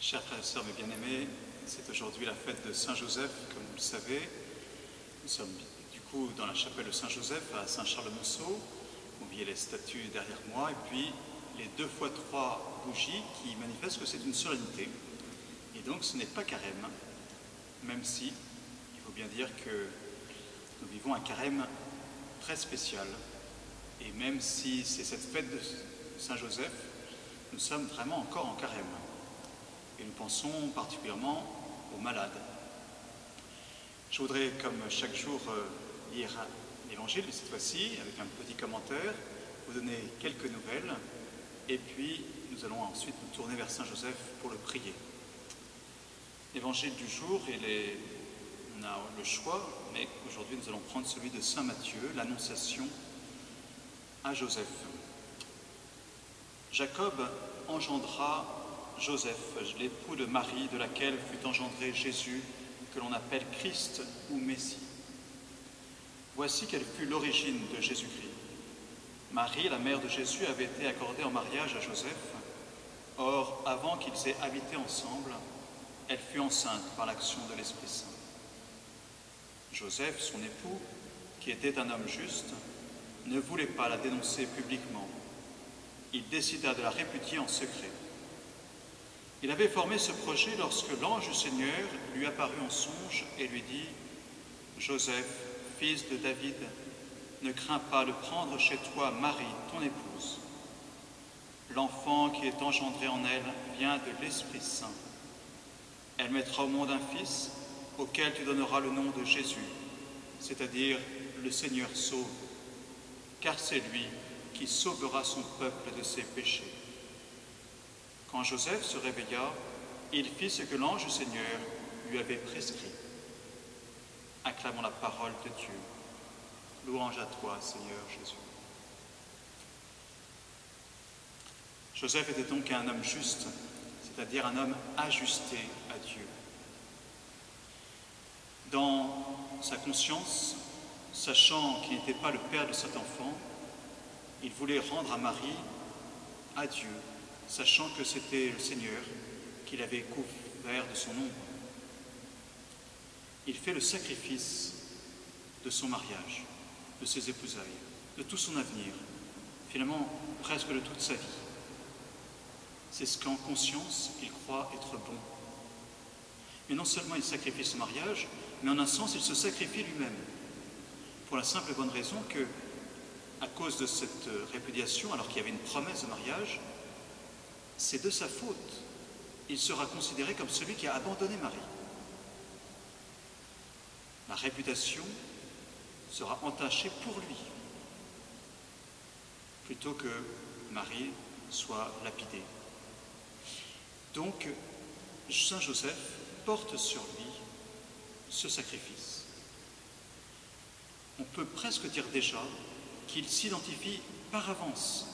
Chers frères et sœurs, mes bien-aimés, c'est aujourd'hui la fête de Saint-Joseph, comme vous le savez. Nous sommes du coup dans la chapelle de Saint-Joseph à Saint-Charles-de-Monceau. Vous voyez les statues derrière moi, et puis les 2 x 3 bougies qui manifestent que c'est une solennité. Et donc ce n'est pas carême, même si il faut bien dire que nous vivons un carême très spécial. Et même si c'est cette fête de Saint-Joseph, nous sommes vraiment encore en carême. Et nous pensons particulièrement aux malades. Je voudrais, comme chaque jour, lire l'Évangile, cette fois-ci, avec un petit commentaire, vous donner quelques nouvelles, et puis nous allons ensuite nous tourner vers Saint-Joseph pour le prier. L'Évangile du jour, on a le choix, mais aujourd'hui nous allons prendre celui de Saint Matthieu, l'Annonciation à Joseph. Jacob engendra Joseph, l'époux de Marie, de laquelle fut engendré Jésus, que l'on appelle Christ ou Messie. Voici quelle fut l'origine de Jésus-Christ. Marie, la mère de Jésus, avait été accordée en mariage à Joseph. Or, avant qu'ils aient habité ensemble, elle fut enceinte par l'action de l'Esprit Saint. Joseph, son époux, qui était un homme juste, ne voulait pas la dénoncer publiquement. Il décida de la répudier en secret. Il avait formé ce projet lorsque l'ange du Seigneur lui apparut en songe et lui dit « Joseph, fils de David, ne crains pas de prendre chez toi Marie, ton épouse. L'enfant qui est engendré en elle vient de l'Esprit Saint. Elle mettra au monde un fils auquel tu donneras le nom de Jésus, c'est-à-dire le Seigneur sauve, car c'est lui qui sauvera son peuple de ses péchés. » Quand Joseph se réveilla, il fit ce que l'ange du Seigneur lui avait prescrit. Acclamons la parole de Dieu. Louange à toi, Seigneur Jésus. Joseph était donc un homme juste, c'est-à-dire un homme ajusté à Dieu. Dans sa conscience, sachant qu'il n'était pas le père de cet enfant, il voulait rendre à Marie, à Dieu, sachant que c'était le Seigneur qui l'avait couvert de son ombre. Il fait le sacrifice de son mariage, de ses épousailles, de tout son avenir, finalement presque de toute sa vie. C'est ce qu'en conscience il croit être bon. Mais non seulement il sacrifie son mariage, mais en un sens il se sacrifie lui-même, pour la simple et bonne raison que, à cause de cette répudiation, alors qu'il y avait une promesse de mariage, c'est de sa faute. Il sera considéré comme celui qui a abandonné Marie. La réputation sera entachée pour lui, plutôt que Marie soit lapidée. Donc, Saint Joseph porte sur lui ce sacrifice. On peut presque dire déjà qu'il s'identifie par avance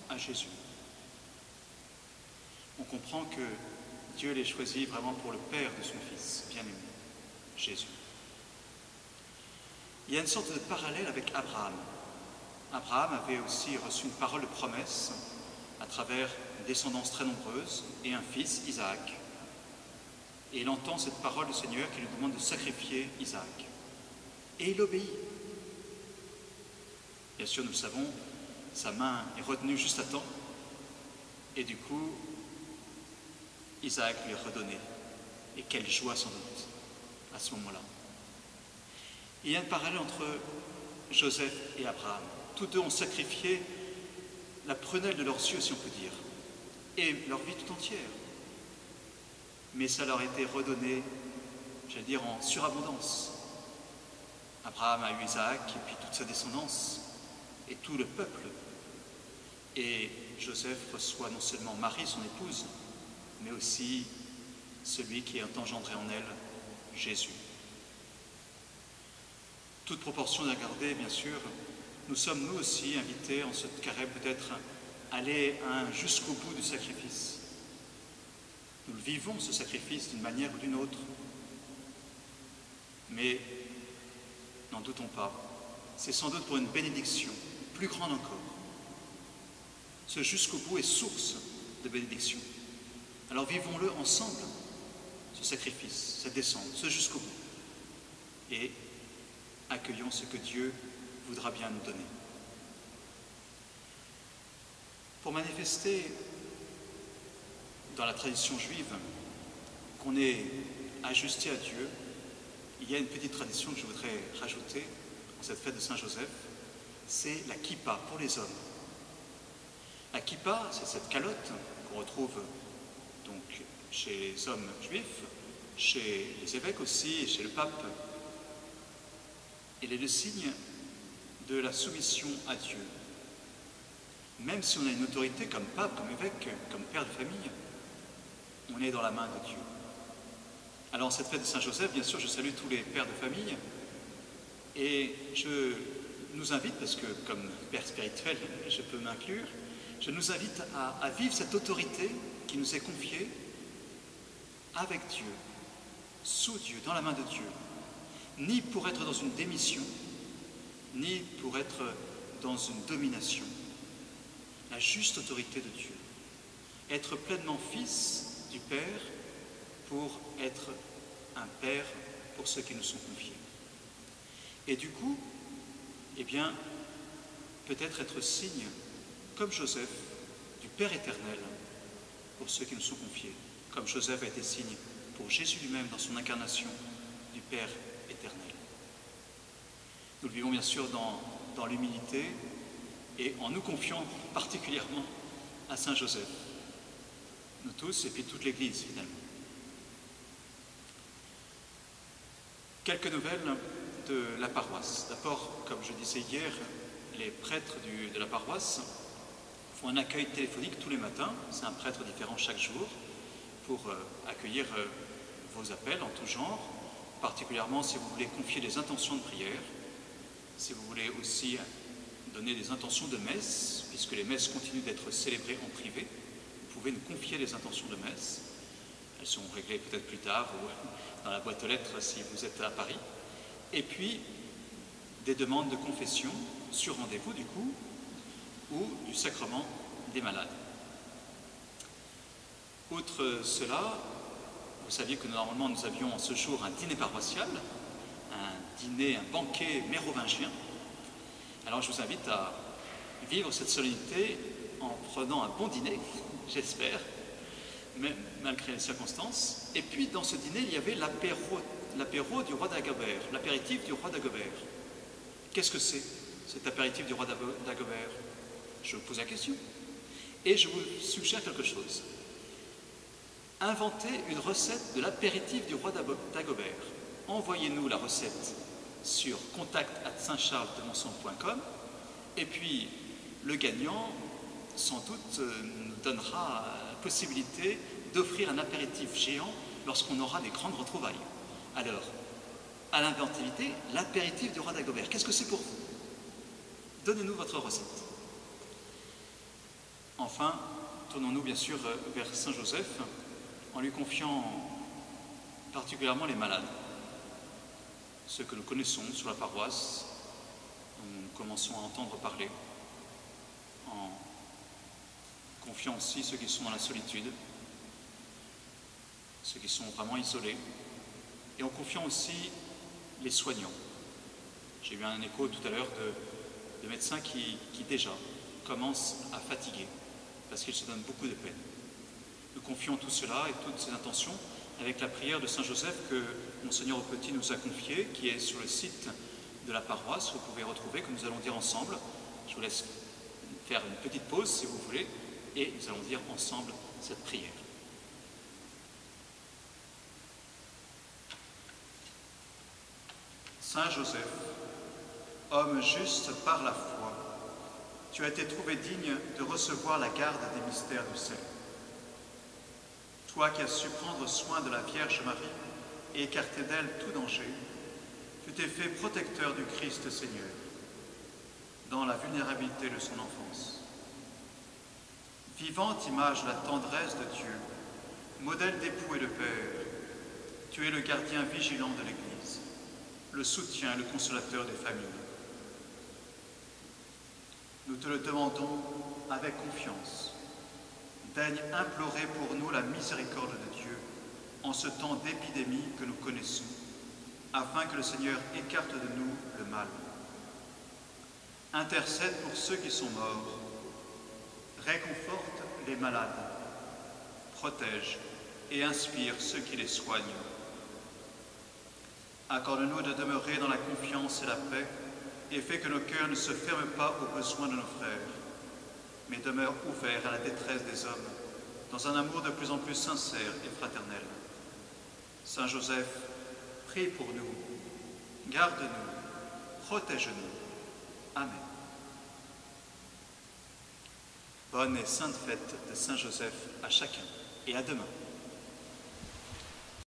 à Jésus. On comprend que Dieu l'ait choisi vraiment pour le père de son fils bien-aimé, Jésus. Il y a une sorte de parallèle avec Abraham. Abraham avait aussi reçu une parole de promesse à travers une descendance très nombreuse et un fils, Isaac. Et il entend cette parole du Seigneur qui lui demande de sacrifier Isaac. Et il obéit. Bien sûr, nous le savons, sa main est retenue juste à temps. Et du coup, Isaac lui est redonné. Et quelle joie sans doute à ce moment-là. Il y a un parallèle entre Joseph et Abraham. Tous deux ont sacrifié la prunelle de leurs yeux, si on peut dire, et leur vie tout entière. Mais ça leur a été redonné, j'allais dire, en surabondance. Abraham a eu Isaac, et puis toute sa descendance, et tout le peuple. Et Joseph reçoit non seulement Marie, son épouse, mais aussi celui qui est engendré en elle, Jésus. Toute proportion à garder, bien sûr, nous sommes nous aussi invités en ce carême peut-être à aller jusqu'au bout du sacrifice. Nous le vivons, ce sacrifice, d'une manière ou d'une autre. Mais, n'en doutons pas, c'est sans doute pour une bénédiction plus grande encore. Ce jusqu'au bout est source de bénédiction. Alors vivons-le ensemble, ce sacrifice, cette descente, ce jusqu'au bout. Et accueillons ce que Dieu voudra bien nous donner. Pour manifester dans la tradition juive qu'on est ajusté à Dieu, il y a une petite tradition que je voudrais rajouter en cette fête de Saint-Joseph, c'est la kippa pour les hommes. La kippa, c'est cette calotte qu'on retrouve donc chez les hommes juifs, chez les évêques aussi, et chez le pape. Elle est le signe de la soumission à Dieu. Même si on a une autorité comme pape, comme évêque, comme père de famille, on est dans la main de Dieu. Alors en cette fête de Saint-Joseph, bien sûr, je salue tous les pères de famille et je nous invite, parce que comme père spirituel, je peux m'inclure, je nous invite à vivre cette autorité qui nous est confiée avec Dieu, sous Dieu, dans la main de Dieu, ni pour être dans une démission, ni pour être dans une domination. La juste autorité de Dieu. Être pleinement fils du Père pour être un Père pour ceux qui nous sont confiés. Et du coup, eh bien, peut-être être signe, comme Joseph, du Père éternel pour ceux qui nous sont confiés, comme Joseph a été signe pour Jésus lui-même dans son incarnation du Père éternel. Nous le vivons bien sûr dans l'humilité et en nous confiant particulièrement à Saint Joseph, nous tous et puis toute l'Église finalement. Quelques nouvelles de la paroisse. D'abord, comme je disais hier, les prêtres de la paroisse font un accueil téléphonique tous les matins. C'est un prêtre différent chaque jour pour accueillir vos appels en tout genre, particulièrement si vous voulez confier des intentions de prière, si vous voulez aussi donner des intentions de messe, puisque les messes continuent d'être célébrées en privé. Vous pouvez nous confier les intentions de messe. Elles sont réglées peut-être plus tard ou dans la boîte aux lettres si vous êtes à Paris. Et puis, des demandes de confession sur rendez-vous du coup, ou du sacrement des malades. Outre cela, vous saviez que normalement nous avions en ce jour un dîner paroissial, un banquet mérovingien. Alors je vous invite à vivre cette solennité en prenant un bon dîner, j'espère, mais malgré les circonstances. Et puis dans ce dîner, il y avait l'apéro du roi d'Agobert, l'apéritif du roi d'Agobert. Qu'est-ce que c'est, cet apéritif du roi d'Agobert? Je vous pose la question. Et je vous suggère quelque chose. Inventez une recette de l'apéritif du roi d'Agobert. Envoyez-nous la recette sur contact@saintcharlesdemonson.com et puis le gagnant, sans doute, nous donnera la possibilité d'offrir un apéritif géant lorsqu'on aura des grandes retrouvailles. Alors, à l'inventivité, l'apéritif du roi d'Agobert, qu'est-ce que c'est pour vous? Donnez-nous votre recette. Enfin, tournons-nous bien sûr vers Saint Joseph en lui confiant particulièrement les malades, ceux que nous connaissons sur la paroisse, dont nous commençons à entendre parler, en confiant aussi ceux qui sont dans la solitude, ceux qui sont vraiment isolés, et en confiant aussi les soignants. J'ai eu un écho tout à l'heure de médecins qui déjà commencent à fatiguer, parce qu'ils se donnent beaucoup de peine. Nous confions tout cela et toutes ces intentions avec la prière de Saint Joseph que Monseigneur Aupetit nous a confiée, qui est sur le site de la paroisse, vous pouvez retrouver, que nous allons dire ensemble. Je vous laisse faire une petite pause si vous voulez, et nous allons dire ensemble cette prière. Saint Joseph, homme juste par la foi, tu as été trouvé digne de recevoir la garde des mystères du salut. Toi qui as su prendre soin de la Vierge Marie et écarter d'elle tout danger, tu t'es fait protecteur du Christ Seigneur, dans la vulnérabilité de son enfance. Vivante image de la tendresse de Dieu, modèle d'époux et de père, tu es le gardien vigilant de l'Église, le soutien et le consolateur des familles. Nous te le demandons avec confiance. daigne implorer pour nous la miséricorde de Dieu en ce temps d'épidémie que nous connaissons, afin que le Seigneur écarte de nous le mal. Intercède pour ceux qui sont morts, réconforte les malades, protège et inspire ceux qui les soignent. Accorde-nous de demeurer dans la confiance et la paix, et fais que nos cœurs ne se ferment pas aux besoins de nos frères, mais demeurent ouverts à la détresse des hommes, dans un amour de plus en plus sincère et fraternel. Saint Joseph, prie pour nous, garde-nous, protège-nous. Amen. Bonne et sainte fête de Saint Joseph à chacun, et à demain.